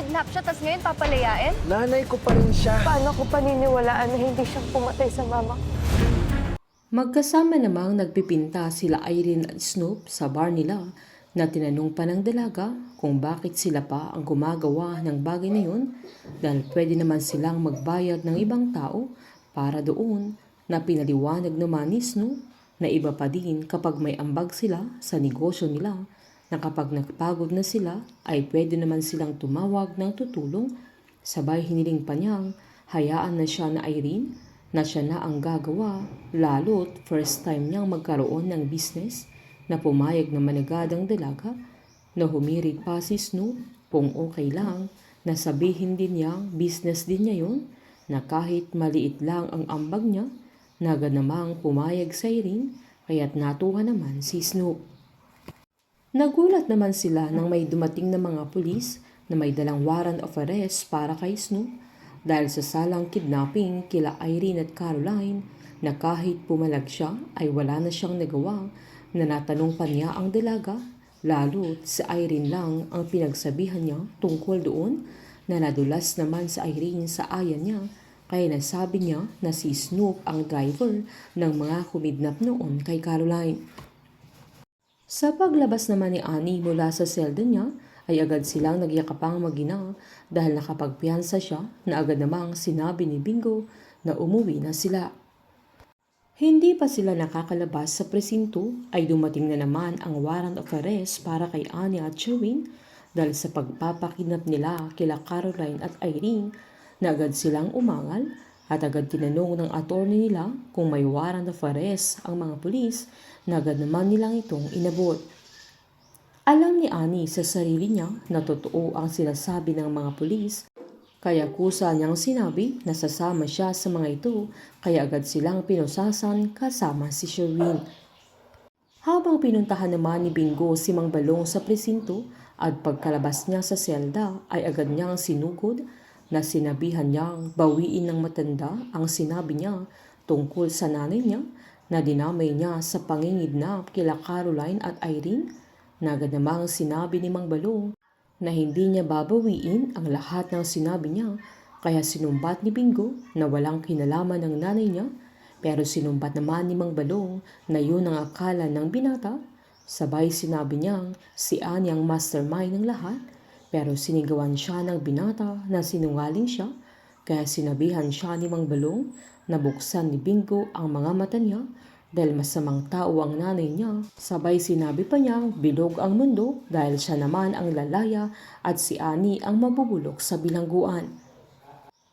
Kinidnap siya, tapos ngayon papalayain? Nanay ko pa rin siya. Paano ko paniniwalaan na hindi siya pumatay sa mama ko? Magkasama namang nagpipinta sila Irene at Snoop sa bar nila na tinanong pa ng dalaga kung bakit sila pa ang gumagawa ng bagay na yun dahil pwede naman silang magbayad ng ibang tao para doon na pinaliwanag naman ni Snoop na iba pa din kapag may ambag sila sa negosyo nila na kapag nagpagod na sila ay pwede naman silang tumawag ng tutulong. Sabay hiniling pa niyang hayaan na siya na Irene na siya na ang gagawa, lalo't first time niyang magkaroon ng business na pumayag na managad ang dalaga na humirit pa si Snoop kung okay lang na sabihin din niyang business din niya yun na kahit maliit lang ang ambag niya na ganamang pumayag sa Irene kaya't natuwa naman si Snoop. Nagulat naman sila nang may dumating na mga pulis na may dalang warrant of arrest para kay Snoop dahil sa salang kidnapping kila Irene at Caroline na kahit pumalag siya ay wala na siyang nagawa na natanong pa niya ang dalaga lalo't si Irene lang ang pinagsabihan niya tungkol doon na nadulas naman sa Irene sa aya niya kaya nasabi niya na si Snoop ang driver ng mga kumidnap noon kay Caroline. Sa paglabas naman ni Annie mula sa selda niya ay agad silang nagyakapang mag-ina dahil nakapagpiyansa siya na agad namang sinabi ni Bingo na umuwi na sila. Hindi pa sila nakakalabas sa presinto ay dumating na naman ang warrant of arrest para kay Annie at Sherwin dahil sa pagpapakinap nila kila Caroline at Irene na agad silang umangal at agad tinanong ng attorney nila kung may warrant of arrest ang mga pulis na agad naman nilang itong inabot. Alam ni Annie sa sarili niya na totoo ang sinasabi ng mga pulis kaya kusa niyang sinabi na sasama siya sa mga ito kaya agad silang pinusasan kasama si Sherwin. Habang pinuntahan naman ni Bingo si Mang Balong sa presinto at pagkalabas niya sa selda ay agad niyang sinugod na sinabihan niyang bawiin ng matanda ang sinabi niya tungkol sa nanay niya na dinamay niya sa pangingidnap kila Caroline at Irene na agad namang sinabi ni Mang Balong na hindi niya babawiin ang lahat ng sinabi niya kaya sinumbat ni Bingo na walang kinalaman ng nanay niya pero sinumbat naman ni Mang Balong na yun ang akala ng binata. Sabay sinabi niyang si Annie ang mastermind ng lahat pero sinigawan siya ng binata na sinungaling siya kaya sinabihan siya ni Mang Balong na buksan ni Bingo ang mga mata niya dahil masamang tao ang nanay niya. Sabay sinabi pa niyang bilog ang mundo dahil siya naman ang lalaya at si Annie ang mabubulok sa bilangguan.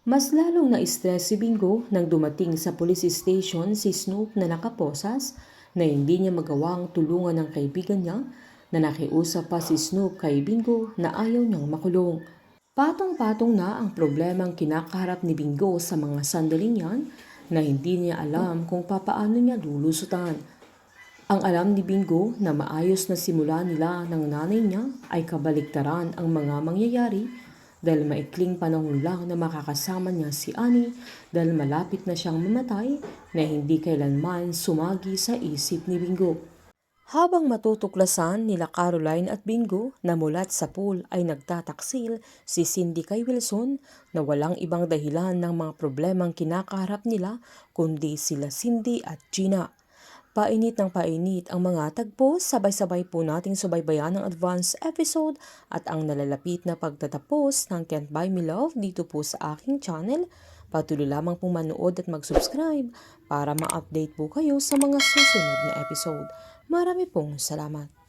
Mas lalong na-stress si Bingo nang dumating sa police station si Snoop na nakaposas na hindi niya magawang tulungan ng kaibigan niya na nakiusap pa si Snoop kay Bingo na ayaw niyang makulong. Patong-patong na ang problemang kinakaharap ni Bingo sa mga sandaling yan na hindi niya alam kung papaano niya lulusutan. Ang alam ni Bingo na maayos na simula nila ng nanay niya ay kabaliktaran ang mga mangyayari dahil maikling panahon lang na makakasama niya si Annie dahil malapit na siyang mamatay na hindi kailanman sumagi sa isip ni Bingo. Habang matutuklasan nila Caroline at Bingo na mulat sa pool ay nagtataksil si Cindy kay Wilson na walang ibang dahilan ng mga problemang kinakaharap nila kundi sila Cindy at Gina. Painit ng painit ang mga tagpo, sabay-sabay po nating subaybayan ang advance episode at ang nalalapit na pagtatapos ng Can't Buy Me Love dito po sa aking channel. Patuloy lamang pong manood at mag-subscribe para ma-update po kayo sa mga susunod na episode. Marami pong salamat.